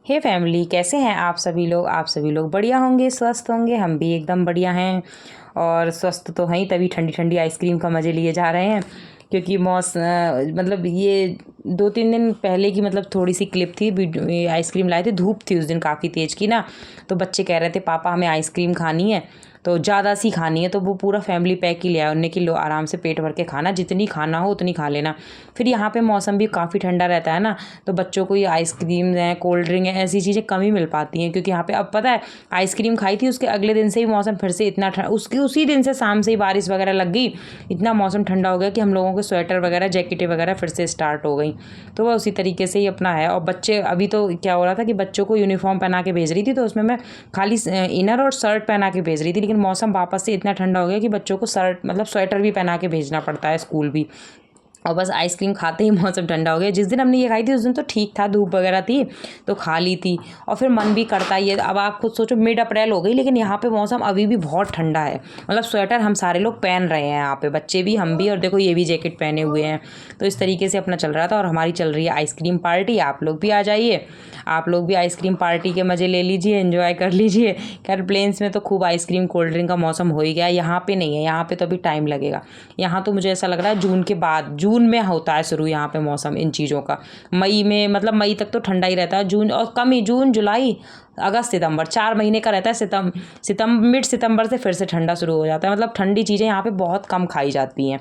हे family, कैसे हैं आप सभी लोग। आप सभी लोग बढ़िया होंगे, स्वस्थ होंगे। हम भी एकदम बढ़िया हैं और स्वस्थ तो हैं ही, तभी ठंडी ठंडी आइसक्रीम का मज़े लिए जा रहे हैं। क्योंकि मतलब ये 2-3 दिन पहले की मतलब थोड़ी सी क्लिप थी, आइसक्रीम लाए थे, धूप थी उस दिन काफ़ी तेज़ की ना। तो बच्चे कह रहे थे पापा हमें आइसक्रीम खानी है, तो ज़्यादा सी खानी है। तो वो पूरा फैमिली पैक ही लिया उनने कि लो आराम से पेट भर के खाना, जितनी खाना हो उतनी खा लेना। फिर यहाँ पे मौसम भी काफ़ी ठंडा रहता है ना, तो बच्चों को ये आइसक्रीम है, कोल्ड ड्रिंक है, ऐसी चीज़ें कम ही मिल पाती हैं। क्योंकि यहाँ पे अब पता है आइसक्रीम खाई थी, उसके अगले दिन से ही मौसम फिर से इतना उसकी उसी दिन से शाम से ही बारिश वगैरह लग गई। इतना मौसम ठंडा हो गया कि हम लोगों के स्वेटर वगैरह, जैकेटें वगैरह फिर से स्टार्ट हो गई। तो वह उसी तरीके से ही अपना है। और बच्चे अभी तो क्या हो रहा था कि बच्चों को यूनिफॉर्म पहना के भेज रही थी, तो उसमें मैं खाली इनर और शर्ट पहना के भेज रही थी। लेकिन मौसम वापस से इतना ठंडा हो गया कि बच्चों को शर्ट मतलब स्वेटर भी पहना के भेजना पड़ता है स्कूल भी। और बस आइसक्रीम खाते ही मौसम ठंडा हो गया। जिस दिन हमने ये खाई थी उस दिन तो ठीक था, धूप वगैरह थी तो खा ली थी। और फिर मन भी करता ही है। अब आप खुद सोचो, मिड अप्रैल हो गई लेकिन यहाँ पे मौसम अभी भी बहुत ठंडा है। मतलब स्वेटर हम सारे लोग पहन रहे हैं यहाँ पे, बच्चे भी, हम भी, और देखो ये भी जैकेट पहने हुए हैं। तो इस तरीके से अपना चल रहा था। और हमारी चल रही है आइसक्रीम पार्टी। आप लोग भी आ जाइए, आप लोग भी आइसक्रीम पार्टी के मज़े ले लीजिए, एंजॉय कर लीजिए। खैर प्लेन्स में तो खूब आइसक्रीम कोल्ड ड्रिंक का मौसम हो ही गया, यहाँ पे नहीं है। यहाँ पे तो अभी टाइम लगेगा। यहाँ तो मुझे ऐसा लग रहा है जून के बाद, जून में होता है शुरू यहाँ पे मौसम इन चीज़ों का। मई में मतलब मई तक तो ठंडा ही रहता है, जून और कम ही, जून जुलाई अगस्त सितंबर 4 महीने का रहता है। मिड सितंबर से फिर से ठंडा शुरू हो जाता है। मतलब ठंडी चीज़ें यहाँ पे बहुत कम खाई जाती हैं।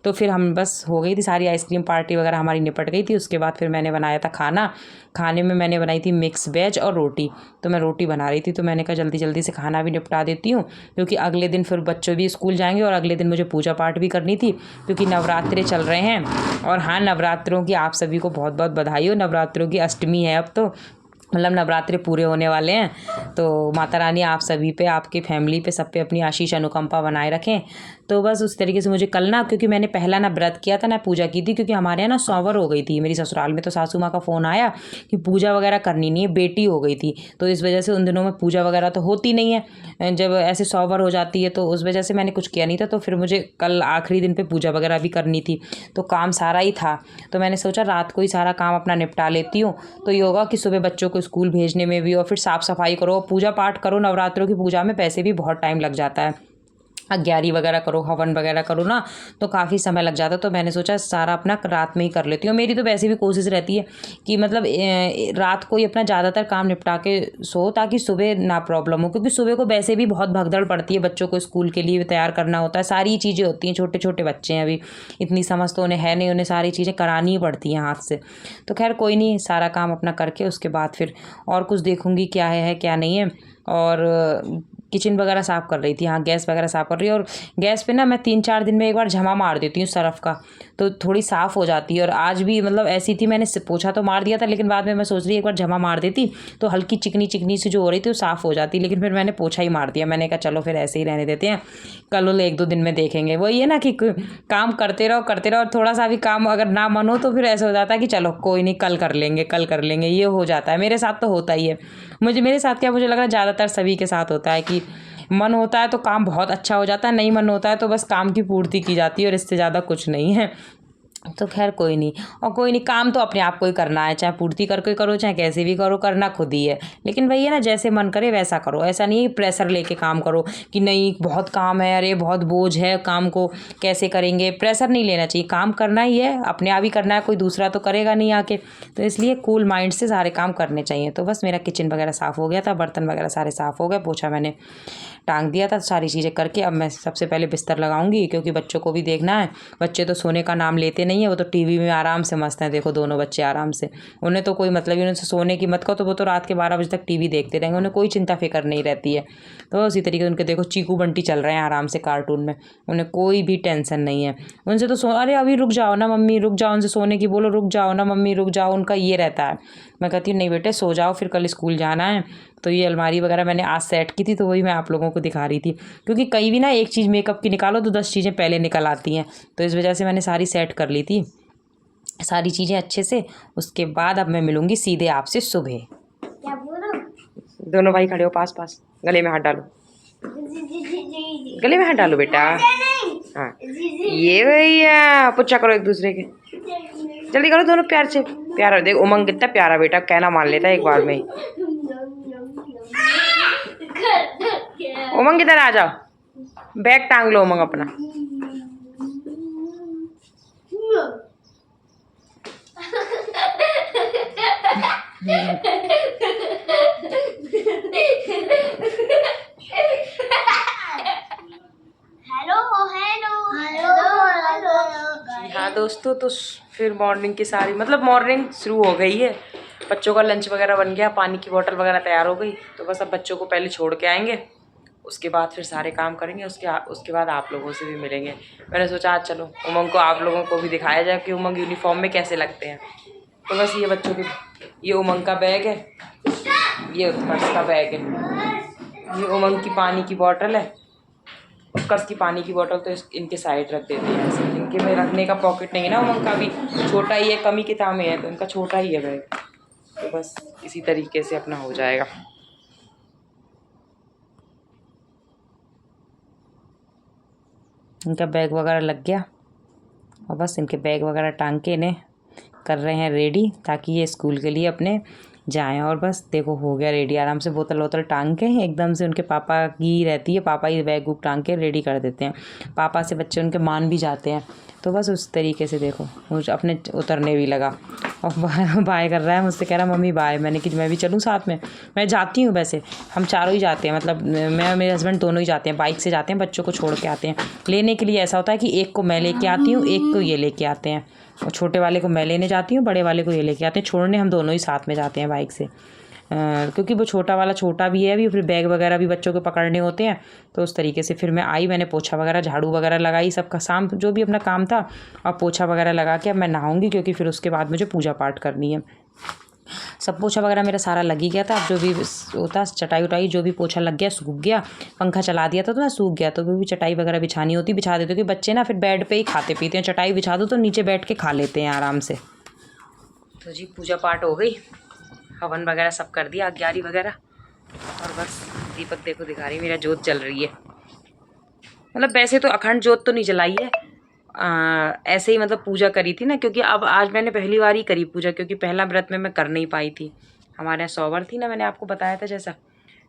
तो फिर हम बस हो गई थी सारी आइसक्रीम पार्टी वगैरह हमारी निपट गई थी। उसके बाद फिर मैंने बनाया था खाना। खाने में मैंने बनाई थी मिक्स वेज और रोटी। तो मैं रोटी बना रही थी, तो मैंने कहा जल्दी जल्दी से खाना भी निपटा देती हूँ, क्योंकि अगले दिन फिर बच्चों भी स्कूल जाएंगे और अगले दिन मुझे पूजा पाठ भी करनी थी, क्योंकि नवरात्रे चल रहे हैं। और हाँ, नवरात्रों की आप सभी को बहुत बहुत बधाई हो। नवरात्रों की अष्टमी है अब तो, मतलब नवरात्रे पूरे होने वाले हैं। तो माता रानी आप सभी पे, आपकी फैमिली पे, सब पे अपनी आशीष अनुकंपा बनाए रखें। तो बस उस तरीके से मुझे कल ना, क्योंकि मैंने पहला ना व्रत किया था ना पूजा की थी, क्योंकि हमारे यहाँ ना सौवर हो गई थी मेरी ससुराल में। तो सासू माँ का फ़ोन आया कि पूजा वगैरह करनी नहीं है, बेटी हो गई थी। तो इस वजह से उन दिनों में पूजा वगैरह तो होती नहीं है जब ऐसे सौवर हो जाती है। तो उस वजह से मैंने कुछ किया नहीं था। तो फिर मुझे कल आखिरी दिन पर पूजा वगैरह भी करनी थी, तो काम सारा ही था। तो मैंने सोचा रात को ही सारा काम अपना निपटा लेती हूँ। तो ये होगा कि सुबह बच्चों को स्कूल भेजने में भी, और फिर साफ़ सफाई करो, पूजा पाठ करो। नवरात्रों की पूजा में पैसे भी बहुत टाइम लग जाता है। अग्यारी वगैरह करो, हवन वगैरह करो ना, तो काफ़ी समय लग जाता है। तो मैंने सोचा सारा अपना रात में ही कर लेती हूँ। मेरी तो वैसे भी कोशिश रहती है कि मतलब रात को ही अपना ज़्यादातर काम निपटा के सो, ताकि सुबह ना प्रॉब्लम हो। क्योंकि सुबह को वैसे भी बहुत भगदड़ पड़ती है, बच्चों को स्कूल के लिए तैयार करना होता है, सारी चीज़ें होती हैं। छोटे छोटे बच्चे हैं अभी, इतनी समझ तो उन्हें है नहीं, उन्हें सारी चीज़ें करानी ही पड़ती हैं हाथ से। तो खैर कोई नहीं, सारा काम अपना करके उसके बाद फिर और कुछ देखूँगी क्या है क्या नहीं है। और किचन वगैरह साफ़ कर रही थी, हाँ गैस वगैरह साफ़ कर रही है। और गैस पे ना मैं 3-4 दिन में एक बार झमा मार देती हूँ सरफ़ का, तो थोड़ी साफ़ हो जाती है। और आज भी मतलब ऐसी थी, मैंने पोछा तो मार दिया था, लेकिन बाद में मैं सोच रही एक बार झमा मार देती तो हल्की चिकनी चिकनी सी जो हो रही थी वो साफ़ हो जाती। लेकिन फिर मैंने पोछा ही मार दिया। मैंने कहा चलो फिर ऐसे ही रहने देते हैं, कल 1-2 दिन में देखेंगे। वही है ना कि काम करते रहो करते रहो, और थोड़ा सा भी काम अगर ना मन हो तो फिर ऐसा हो जाता है कि चलो कोई नहीं, कल कर लेंगे कल कर लेंगे, ये हो जाता है। मेरे साथ तो होता ही है। मेरे साथ क्या, मुझे लग रहा है ज़्यादातर सभी के साथ होता है कि मन होता है तो काम बहुत अच्छा हो जाता है, नहीं मन होता है तो बस काम की पूर्ति की जाती है और इससे ज़्यादा कुछ नहीं है। तो खैर कोई नहीं, और कोई नहीं, काम तो अपने आप को ही करना है, चाहे पूर्ति करके करो चाहे कैसे भी करो, करना खुद ही है। लेकिन वही है ना, जैसे मन करे वैसा करो। ऐसा नहीं है प्रेशर लेके काम करो कि नहीं बहुत काम है, अरे बहुत बोझ है, काम को कैसे करेंगे। प्रेशर नहीं लेना चाहिए, काम करना ही है, अपने आप ही करना है, कोई दूसरा तो करेगा नहीं आके। तो इसलिए कूल माइंड से सारे काम करने चाहिए। तो बस मेरा किचन वगैरह साफ़ हो गया था, बर्तन वगैरह सारे साफ़ हो गए, पोछा मैंने टांग दिया था। सारी चीज़ें करके अब मैं सबसे पहले बिस्तर लगाऊंगी, क्योंकि बच्चों को भी देखना है। बच्चे तो सोने का नाम लेते नहीं है, वो तो टीवी में आराम से मस्त हैं। देखो दोनों बच्चे आराम से, उन्हें तो कोई मतलब ही, उनसे सोने की मत कहो तो वो तो रात के 12 बजे तक टीवी देखते रहेंगे, उन्हें कोई चिंता फिक्र नहीं रहती है। तो उसी तरीके से उनके देखो चीकू बंटी चल रहे हैं आराम से कार्टून में, उन्हें कोई भी टेंशन नहीं है। उनसे तो अरे अभी रुक जाओ ना मम्मी, रुक जाओ, उनसे सोने की बोलो, रुक जाओ ना मम्मी रुक जाओ, उनका ये रहता है। मैं कहती हूँ नहीं बेटे सो जाओ, फिर कल स्कूल जाना है। तो ये अलमारी वगैरह मैंने आज सेट की थी, तो वही मैं आप लोगों को दिखा रही थी। क्योंकि कहीं भी ना एक चीज़ मेकअप की निकालो तो 10 चीज़ें पहले निकल आती हैं, तो इस वजह से मैंने सारी सेट कर ली थी सारी चीज़ें अच्छे से। उसके बाद अब मैं मिलूँगी सीधे आपसे सुबह। क्या बोलो? दोनों भाई खड़े हो पास पास, गले में हाथ डालो, गले में हाथ डालो बेटा। हाँ ये भैया पुच्छा करो एक दूसरे के, जल्दी करो दोनों प्यार से। प्यारा देख उमंग कितना प्यारा बेटा, कहना मान लेता है एक बार में ही। उमंग इधर आ जाओ, बैग टांग लो उमंग अपना। हाँ दोस्तों, तो फिर मॉर्निंग की सारी मतलब मॉर्निंग शुरू हो गई है। बच्चों का लंच वगैरह बन गया, पानी की बोतल वगैरह तैयार हो गई। तो बस अब बच्चों को पहले छोड़ के आएंगे, उसके बाद फिर सारे काम करेंगे। उसके बाद आप लोगों से भी मिलेंगे। मैंने सोचा आज चलो उमंग को, आप लोगों को भी दिखाया जाए कि उमंग यूनिफॉर्म में कैसे लगते हैं। तो बस ये बच्चों के, ये उमंग का बैग है, ये उत्कर्ष का बैग है, ये उमंग की पानी की बोतल है। उत्कर्ष की पानी की बोतल तो इनके साइड रख देते हैं ऐसे, इनके में रखने का पॉकेट नहीं है ना। उमंग का भी छोटा ही है, कमी किताब में है तो इनका छोटा ही है बैग। तो बस इसी तरीके से अपना हो जाएगा। इनका बैग वगैरह लग गया और बस इनके बैग वगैरह टांग के इन्हें कर रहे हैं रेडी, ताकि ये स्कूल के लिए अपने जाएं। और बस देखो हो गया रेडी, आराम से बोतल वोतल टांग के एकदम से। उनके पापा की रहती है, पापा ही बैग वूग टांग के रेडी कर देते हैं। पापा से बच्चे उनके मान भी जाते हैं। तो बस उस तरीके से देखो मुझे अपने उतरने भी लगा और बाय कर रहा है मुझसे, कह रहा मम्मी बाय। मैंने कि मैं भी चलूँ साथ में। मैं जाती हूँ, वैसे हम चारों ही जाते हैं, मतलब मैं और मेरे हस्बैंड दोनों ही जाते हैं, बाइक से जाते हैं। बच्चों को छोड़ के आते हैं। लेने के लिए ऐसा होता है कि एक को मैं लेके आती हूँ, एक को ये लेके आते हैं, और छोटे वाले को मैं लेने जाती हूँ, बड़े वाले को ये लेके आते हैं। छोड़ने हम दोनों ही साथ में जाते हैं बाइक से, क्योंकि वो छोटा वाला छोटा भी है अभी, फिर बैग वगैरह भी बच्चों के पकड़ने होते हैं। तो उस तरीके से फिर मैं आई, मैंने पोछा वगैरह झाड़ू वगैरह लगाई, सबका शाम जो भी अपना काम था, और पोछा वगैरह लगा के अब मैं नहाऊंगी, क्योंकि फिर उसके बाद मुझे पूजा पाठ करनी है। सब पोछा वगैरह मेरा सारा लग ही गया था। अब जो भी होता चटाई उटाई जो भी पोछा लग गया सूख गया, पंखा चला दिया था तो ना सूख गया। तो वो भी चटाई वगैरह बिछानी होती बिछा देते, क्योंकि बच्चे ना फिर बेड पे ही खाते पीते हैं। चटाई बिछा दो तो नीचे बैठ के खा लेते हैं आराम से। तो जी पूजा पाठ हो गई, हवन वगैरह सब कर दिया, अग्यारी वगैरह। और बस दीपक देखो दिखा रही मेरा जोत जल रही है। मतलब वैसे तो अखंड जोत तो नहीं जलाई है, ऐसे ही मतलब पूजा करी थी ना, क्योंकि अब आज मैंने पहली बार ही करी पूजा, क्योंकि पहला व्रत में मैं कर नहीं पाई थी। हमारे यहाँ सौवर थी ना, मैंने आपको बताया था जैसा,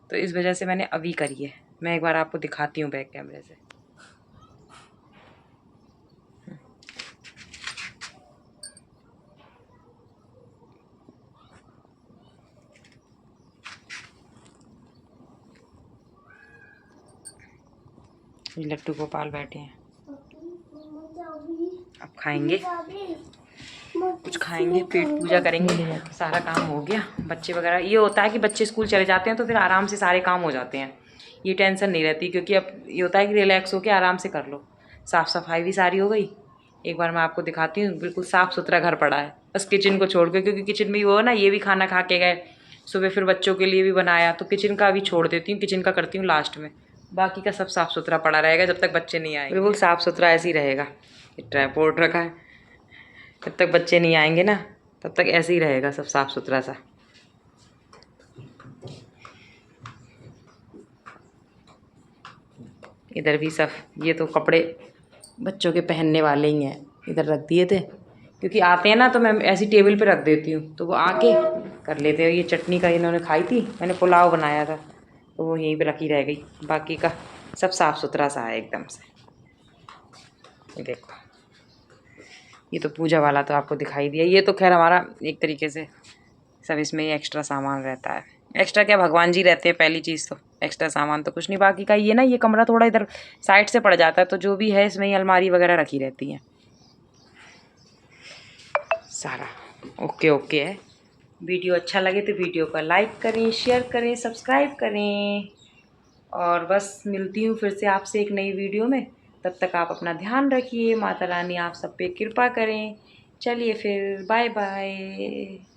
तो इस वजह से मैंने अभी करी है। मैं एक बार आपको दिखाती हूँ बैक कैमरे से। लट्टू गोपाल बैठे हैं, अब खाएंगे, कुछ खाएंगे, पेट पूजा करेंगे। सारा काम हो गया। बच्चे वगैरह, ये होता है कि बच्चे स्कूल चले जाते हैं तो फिर आराम से सारे काम हो जाते हैं, ये टेंशन नहीं रहती। क्योंकि अब ये होता है कि रिलैक्स होकर आराम से कर लो। साफ़ सफाई भी सारी हो गई। एक बार मैं आपको दिखाती हूँ, बिल्कुल साफ़ सुथरा घर पड़ा है, बस किचन को छोड़ के, क्योंकि किचन में वो ना ये भी खाना खा के गए सुबह, फिर बच्चों के लिए भी बनाया, तो किचन का अभी छोड़ देती हूँ, किचन का करती हूँ लास्ट में। बाकी का सब साफ़ सुथरा पड़ा रहेगा जब तक बच्चे नहीं आएंगे। बिल्कुल साफ़ सुथरा ऐसे ही रहेगा। ट्राइपॉड रखा है, जब तक बच्चे नहीं आएंगे ना तब तक ऐसे ही रहेगा सब साफ़ सुथरा सा। इधर भी सब, ये तो कपड़े बच्चों के पहनने वाले ही हैं, इधर रख दिए थे, क्योंकि आते हैं ना तो मैं ऐसी टेबल पे रख देती हूँ तो वो आके कर लेते हैं। ये चटनी का इन्होंने खाई थी, मैंने पुलाव बनाया था तो वो यहीं पे रखी रह गई। बाकी का सब साफ़ सुथरा सा है एकदम से। ये देखो, ये तो पूजा वाला तो आपको दिखाई दिया। ये तो खैर हमारा एक तरीके से सब इसमें ही एक्स्ट्रा सामान रहता है। एक्स्ट्रा क्या, भगवान जी रहते हैं पहली चीज़ तो, एक्स्ट्रा सामान तो कुछ नहीं। बाकी का ये ना, ये कमरा थोड़ा इधर साइड से पड़ जाता है, तो जो भी है इसमें ही अलमारी वगैरह रखी रहती है। सारा ओके ओके है। वीडियो अच्छा लगे तो वीडियो को लाइक करें, शेयर करें, सब्सक्राइब करें। और बस मिलती हूँ फिर से आपसे एक नई वीडियो में। तब तक आप अपना ध्यान रखिए, माता रानी आप सब पे कृपा करें। चलिए फिर, बाय बाय।